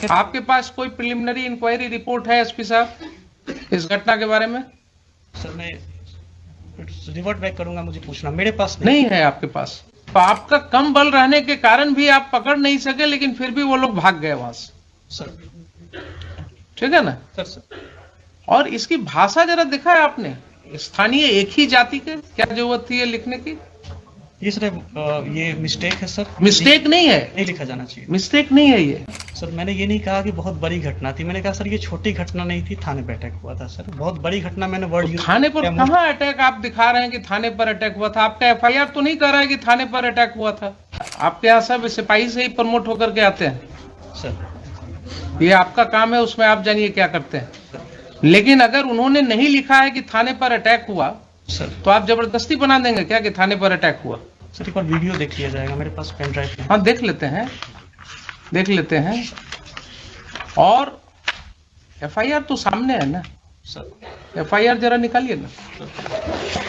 जाके। आपके पास कोई प्रिलिमिनरी इंक्वायरी रिपोर्ट है एसपी साहब इस घटना के बारे में? सर मैं रिवर्ट बैक करूंगा, मुझे पूछना, मेरे पास नहीं है आपके पास। तो आपका कम बल रहने के कारण भी आप पकड़ नहीं सके, लेकिन फिर भी वो लोग भाग गए वहां से। सर ठीक है ना? सर और इसकी भाषा जरा देखा है आपने? स्थानीय एक ही जाति के, क्या जरूरत थी ये लिखने की? ये सर ये मिस्टेक है सर। मिस्टेक नहीं है, नहीं लिखा जाना चाहिए। मिस्टेक नहीं है ये। सर मैंने ये नहीं कहा कि बहुत बड़ी घटना थी, मैंने कहा सर ये छोटी घटना नहीं थी, थाने पर अटैक हुआ था सर। बहुत बड़ी घटना मैंने वर्ड तो थाने पर कहाँ अटैक आप दिखा रहे हैं कि थाने पर अटैक हुआ था? आपका एफआईआर तो नहीं कर रहा है कि थाने पर अटैक हुआ था। आपके यहाँ सब सिपाही से ही प्रमोट होकर के आते हैं सर। ये आपका काम है, उसमें आप जानिए क्या करते हैं। लेकिन अगर उन्होंने नहीं लिखा है कि थाने पर अटैक हुआ सर तो आप जबरदस्ती बना देंगे क्या कि थाने पर अटैक हुआ? सर एक बार वीडियो देख लिया जाएगा, मेरे पास पेन ड्राइव है। हाँ देख लेते हैं, देख लेते हैं। और एफआईआर तो सामने है ना सर। एफआईआर जरा निकालिए ना।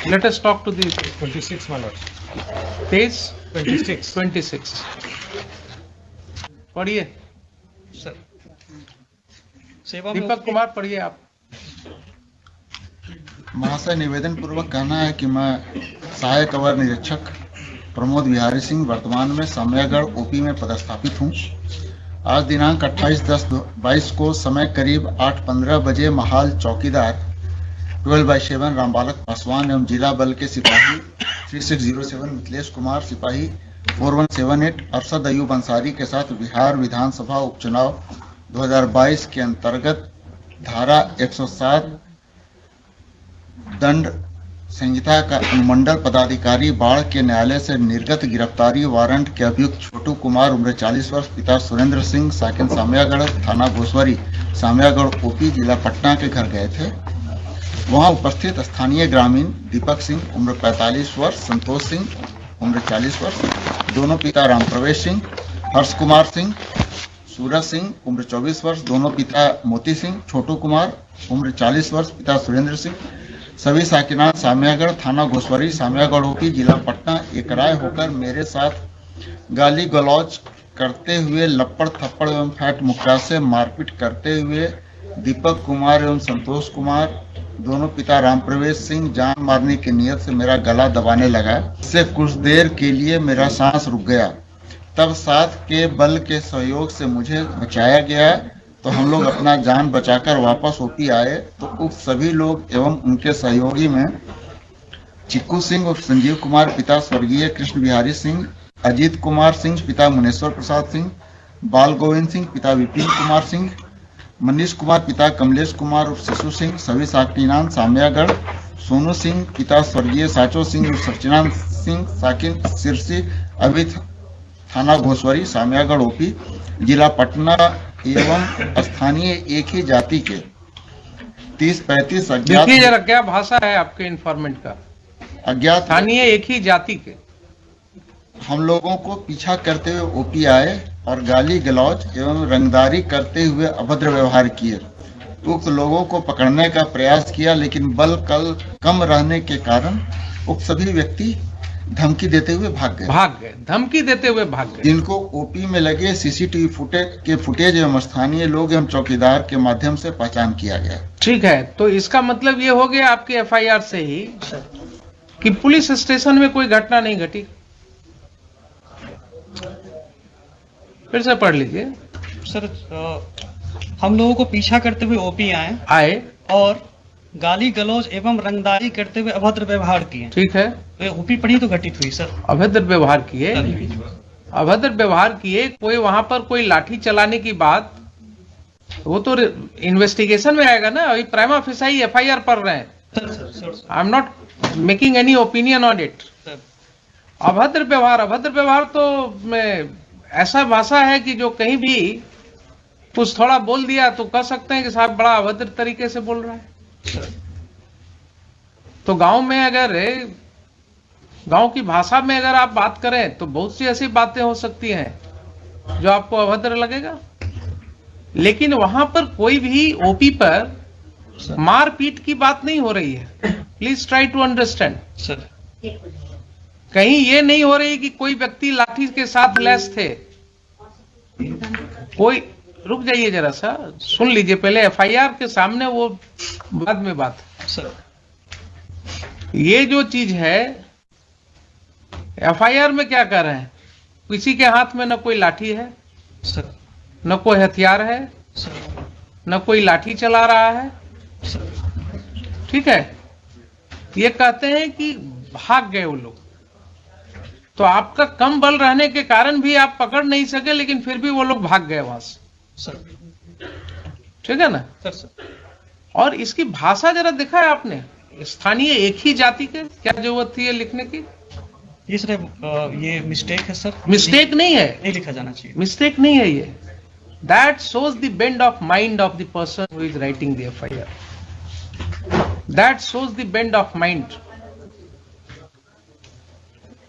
Let us talk to the 26 March 26 पढ़िए सर सेवा में दीपक कुमार, पढ़िए आप। महाशय, निवेदन पूर्वक कहना है कि मैं सहायक अवर निरीक्षक प्रमोद बिहारी सिंह वर्तमान में सामयागढ़ ओपी में पदस्थापित हूं। आज दिनांक 28/10/22 को समय करीब 8:15 बजे महाल चौकीदार 12/7 रामबालक पासवान एवं जिला बल के सिपाही 3607 मिथिलेश कुमार, सिपाही 4178 अरशद अयूब अंसारी के साथ बिहार विधानसभा उपचुनाव 2022 के अंतर्गत धारा 107 दंड संहिता का अनुमंडल पदाधिकारी बाढ़ के न्यायालय से निर्गत गिरफ्तारी वारंट के अभियुक्त छोटू कुमार उम्र 40 वर्ष, पिता सुरेंद्र सिंह, साकिन सामयागढ़, थाना घोसवरी, सामयागढ़ ओपी, जिला पटना के घर गए थे। वहां उपस्थित स्थानीय ग्रामीण दीपक सिंह उम्र 45 वर्ष, संतोष सिंह उम्र 40 वर्ष, दोनों पिता राम प्रवेश सिंह, हर्ष कुमार सिंह, सूरज सिंह उम्र 24 वर्ष, दोनों पिता मोती सिंह, छोटू कुमार उम्र 40 वर्ष, पिता सुरेंद्र सिंह, सभी साकिनान सामयागढ़, थाना घोसवरी, सामयागढ़ ओपी, जिला पटना एक राय होकर मेरे साथ गाली गलौज करते हुए, लपड़ थप्पड़ एवं फैट मुक्का से मारपीट करते हुए दीपक कुमार एवं संतोष कुमार, दोनों पिता राम प्रवेश सिंह, जान मारने की नियत से मेरा गला दबाने लगा। इससे कुछ देर के लिए मेरा सांस रुक गया। तब साथ के बल के सहयोग से मुझे बचाया गया, तो हम लोग अपना जान बचाकर वापस ओपी आए तो उक्त सभी लोग एवं उनके सहयोगी में चिक्कू सिंह और संजीव कुमार पिता स्वर्गीय कृष्ण बिहारी सिंह, अजीत कुमार सिंह पिता मुनेश्वर प्रसाद सिंह, बाल गोविंद सिंह पिता विपिन कुमार सिंह, मनीष कुमार पिता कमलेश कुमार और शिशु सिंह, सभी साकिनान सामयागढ़, सोनू सिंह पिता स्वर्गीय साचो सिंह और सचिनान सिंह, साकिन सिरसी, अभी थाना घोसवरी, सामयागढ़ ओपी, जिला पटना एवं स्थानीय एक ही जाति के 30-35 अज्ञात। देखिए जरा क्या भाषा है आपके इन्फॉर्मेंट का। अज्ञात स्थानीय एक ही जाति के हम लोगों को पीछा करते हुए ओपी आए और गाली गलौज एवं रंगदारी करते हुए अभद्र व्यवहार किए। उक्त लोगों को पकड़ने का प्रयास किया, लेकिन बल कम रहने के कारण उक्त सभी व्यक्ति धमकी देते हुए भाग गए। धमकी देते हुए भाग गए। जिनको ओपी में लगे सीसीटीवी फुटेज एवं स्थानीय लोग एवं चौकीदार के माध्यम से पहचान किया गया। ठीक है, तो इसका मतलब ये हो गया आपके एफआईआर से ही कि पुलिस स्टेशन में कोई घटना नहीं घटी। फिर से पढ़ लीजिए सर। हम लोगों को पीछा करते हुए ओपी आए और गाली गलौज एवं रंगदारी करते हुए अभद्र व्यवहार किए। ठीक है, तो ओपी पढ़ी तो घटित हुई सर। अभद्र व्यवहार किए, अभद्र व्यवहार किए। कोई वहां पर कोई लाठी चलाने की बात, वो तो इन्वेस्टिगेशन में आएगा ना। अभी प्राइमा फेसाई एफआईआर पढ़ रहे हैं। I am not making any opinion on it. अभद्र व्यवहार तो ऐसा भाषा है कि जो कहीं भी कुछ थोड़ा बोल दिया तो कह सकते हैं कि साहब बड़ा अभद्र तरीके से बोल रहा है। तो गांव में अगर गांव की भाषा में अगर आप बात करें तो बहुत सी ऐसी बातें हो सकती हैं जो आपको अभद्र लगेगा। लेकिन वहां पर कोई भी ओपी पर मारपीट की बात नहीं हो रही है। Please try to understand sir. कहीं ये नहीं हो रही कि कोई व्यक्ति लाठी के साथ लैस थे। रुक जाइए जरा सा, सुन लीजिए पहले। एफआईआर के सामने वो बाद में बात। सर ये जो चीज है, एफआईआर में क्या कर रहे हैं, किसी के हाथ में न कोई लाठी है, सर न कोई हथियार है, सर न कोई लाठी चला रहा है, सर ठीक है। ये कहते हैं कि भाग गए वो लोग, तो आपका कम बल रहने के कारण भी आप पकड़ नहीं सके, लेकिन फिर भी वो लोग भाग गए वहां से, सर ठीक है ना। सर और इसकी भाषा जरा देखा है आपने, स्थानीय एक ही जाति के, क्या जरूरत थी ये लिखने की? ये सर ये मिस्टेक है सर, मिस्टेक नहीं है, नहीं लिखा जाना चाहिए। मिस्टेक नहीं है ये। That shows the bend of mind of the person who is writing the FIR. That shows the bend of mind.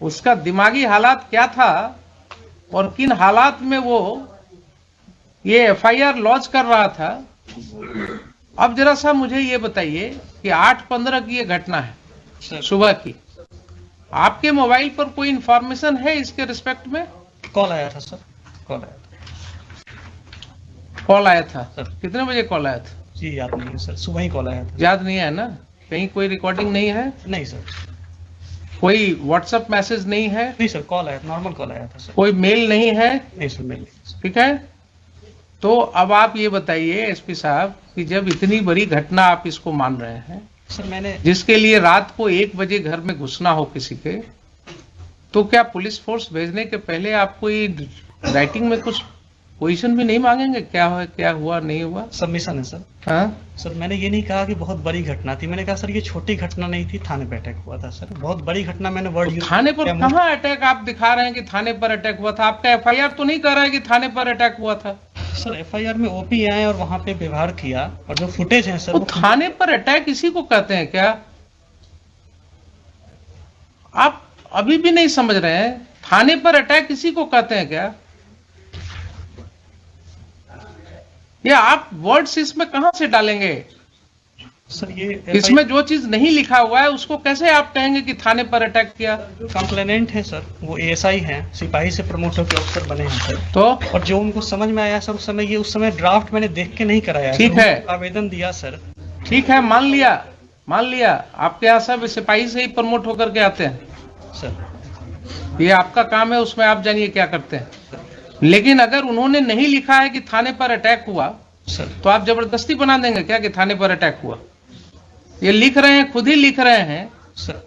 उसका दिमागी हालात क्या था और किन हालात में वो ये FIR लॉन्च कर रहा था। अब जरा सा मुझे ये बताइए कि 8/15 की ये घटना है, सर सुबह की। आपके मोबाइल पर कोई इंफॉर्मेशन है इसके रिस्पेक्ट में? कॉल आया था सर, कॉल आया था कॉल आया था सर। कितने बजे कॉल आया था? जी याद नहीं है सर, सुबह ही कॉल आया था। याद नहीं है ना? कहीं कोई रिकॉर्डिंग नहीं है? नहीं सर, कोई व्हाट्सएप मैसेज नहीं है? नहीं सर, कॉल आया, नॉर्मल कॉल आया था सर। कोई मेल नहीं है? नहीं सर, मेल नहीं सर। ठीक है। तो अब आप ये बताइए एसपी साहब कि जब इतनी बड़ी घटना आप इसको मान रहे हैं, सर मैंने जिसके लिए रात को 1 बजे घर में घुसना हो किसी के, तो क्या पुलिस फोर्स भेजने के पहले आप कोई राइटिंग में कुछ पोजीशन भी नहीं मांगेंगे, क्या हुआ क्या हुआ नहीं हुआ? सबमिशन है सर। हाँ सर मैंने ये नहीं कहा कि बहुत बड़ी घटना थी, मैंने कहा सर ये छोटी घटना नहीं थी, थाने पे अटैक हुआ था सर। बहुत बड़ी घटना मैंने वर्ड यूज थाने पर कहाँ अटैक आप दिखा रहे हैं कि थाने पर अटैक हुआ था? आपका एफआईआर तो नहीं कर रहा है कि थाने पर अटैक हुआ था। सर एफआईआर में ओपी आए और वहां पे व्यवहार किया, और जो फुटेज है सर तो थाने पर अटैक इसी को कहते हैं क्या? आप अभी भी नहीं समझ रहे हैं, थाने पर अटैक इसी को कहते हैं क्या? या आप वर्ड्स इसमें कहां से डालेंगे? सर ये इसमें जो चीज नहीं लिखा हुआ है उसको कैसे आप कहेंगे कि थाने पर अटैक किया? कंप्लेनेंट है सर, वो एएसआई हैं, सिपाही से प्रमोट होकर अफसर बने हैं सर। तो और जो उनको समझ में आया सर उस समय ड्राफ्ट मैंने देख के नहीं कराया, ठीक सर, है। आवेदन दिया सर। ठीक है, मान लिया आपके यहाँ सब सिपाही से ही प्रमोट होकर के आते हैं सर। ये आपका काम है, उसमें आप जानिए क्या करते हैं। लेकिन अगर उन्होंने नहीं लिखा है कि थाने पर अटैक हुआ, सर तो आप जबरदस्ती बना देंगे क्या कि थाने पर अटैक हुआ? ये लिख रहे हैं, खुद ही लिख रहे हैं, सर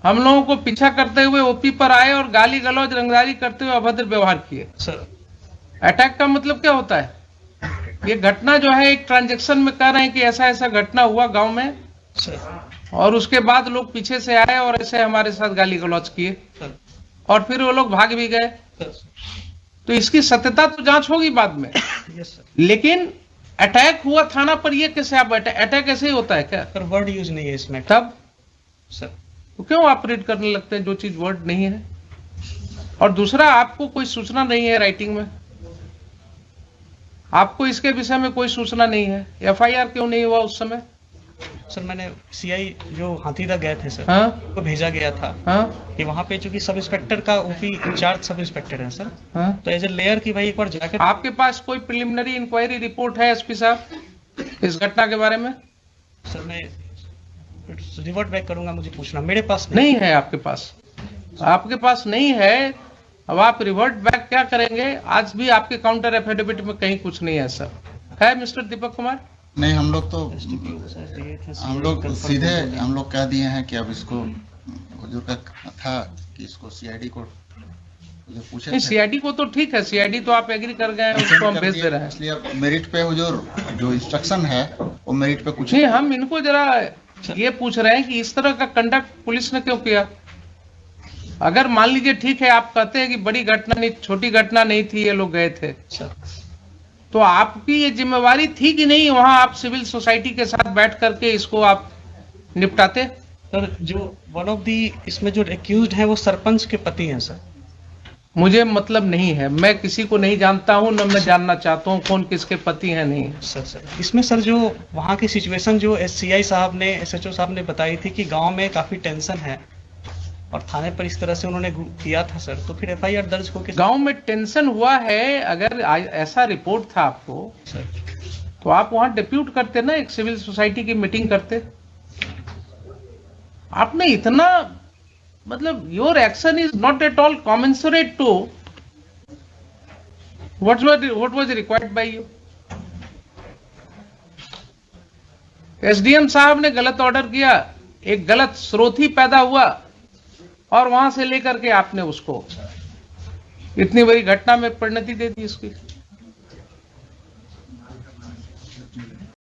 हम लोगों को पीछा करते हुए ओपी पर आए और गाली गलौज रंगदारी करते हुए अभद्र व्यवहार किए। सर अटैक का मतलब क्या होता है? ये घटना जो है एक ट्रांजैक्शन में कह रहे हैं कि ऐसा ऐसा घटना हुआ गांव में, सर और उसके बाद लोग पीछे से आए और ऐसे हमारे साथ गाली गलौज किए, सर और फिर वो लोग भाग भी गए। तो इसकी सत्यता तो जांच होगी बाद में। Yes sir. लेकिन अटैक हुआ थाना पर, ये कैसे आप अटैक ऐसे ही होता है क्या? सर वर्ड यूज नहीं है इसमें तब सर। तो क्यों ऑपरेट करने लगते हैं जो चीज वर्ड नहीं है? और दूसरा, आपको कोई सूचना नहीं है राइटिंग में, आपको इसके विषय में कोई सूचना नहीं है, एफआईआर क्यों नहीं हुआ उस समय? सर मैंने सीआई जो हाथीदा गए थे सर, हाँ को भेजा गया था हाँ कि वहाँ पे चूंकि सब इंस्पेक्टर का ओपी इंचार्ज सब इंस्पेक्टर है सर, हाँ। तो एज ए लेयर की भाई एक बार जाकर आपके पास कोई प्रिलिमिनरी इंक्वायरी रिपोर्ट है एसपी साहब इस घटना के बारे में? सर मैं रिवर्ट बैक करूंगा, मुझे पूछना, मेरे पास नहीं है आपके पास, आपके पास नहीं है। अब आप रिवर्ट बैक क्या करेंगे? आज भी आपके काउंटर एफिडेविट में कहीं कुछ नहीं है सर, है मिस्टर दीपक कुमार? नहीं, हम लोग तो सीधे नहीं। हम लोग कह दिए हैं कि अब इसको हुजूर का था कि इसको सीआईडी को जो पूछे थे, सीआईडी को तो ठीक है, सीआईडी तो आप एग्री कर गए हैं, उसको हम भेज दे रहे हैं। इसलिए अब मेरिट पे हुजूर जो इंस्ट्रक्शन है वो मेरिट पे कुछ नहीं, हम इनको जरा ये पूछ रहे हैं कि इस तरह का कंडक्ट पुलिस ने क्यों किया? अगर मान लीजिए ठीक है, आप कहते हैं कि बड़ी घटना नहीं, छोटी घटना नहीं थी, ये लोग गए थे, तो आपकी ये जिम्मेवारी थी कि नहीं वहां आप सिविल सोसाइटी के साथ बैठ करके इसको आप निपटाते? सर जो वन ऑफ दी इसमें जो एक्यूज्ड है वो सरपंच के पति हैं सर। मुझे मतलब नहीं है, मैं किसी को नहीं जानता हूं, न मैं जानना चाहता हूं कौन किसके पति हैं नहीं। सर इसमें सर जो वहाँ की सिचुएशन जो सीआई साहब ने, एसएचओ साहब ने बताई थी कि गांव में काफी टेंशन है और थाने पर इस तरह से उन्होंने किया था सर, तो फिर एफआईआर दर्ज हो के गांव में टेंशन हुआ है, अगर ऐसा रिपोर्ट था आपको सर, तो आप वहां डिप्यूट करते ना, एक सिविल सोसाइटी की मीटिंग करते। आपने इतना, मतलब your action is not at all commensurate to what was required by you. SDM साहब ने गलत ऑर्डर किया, एक गलत स्रोत ही पैदा हुआ और वहां से लेकर के आपने उसको इतनी बड़ी घटना में परिणति दे दी इसकी।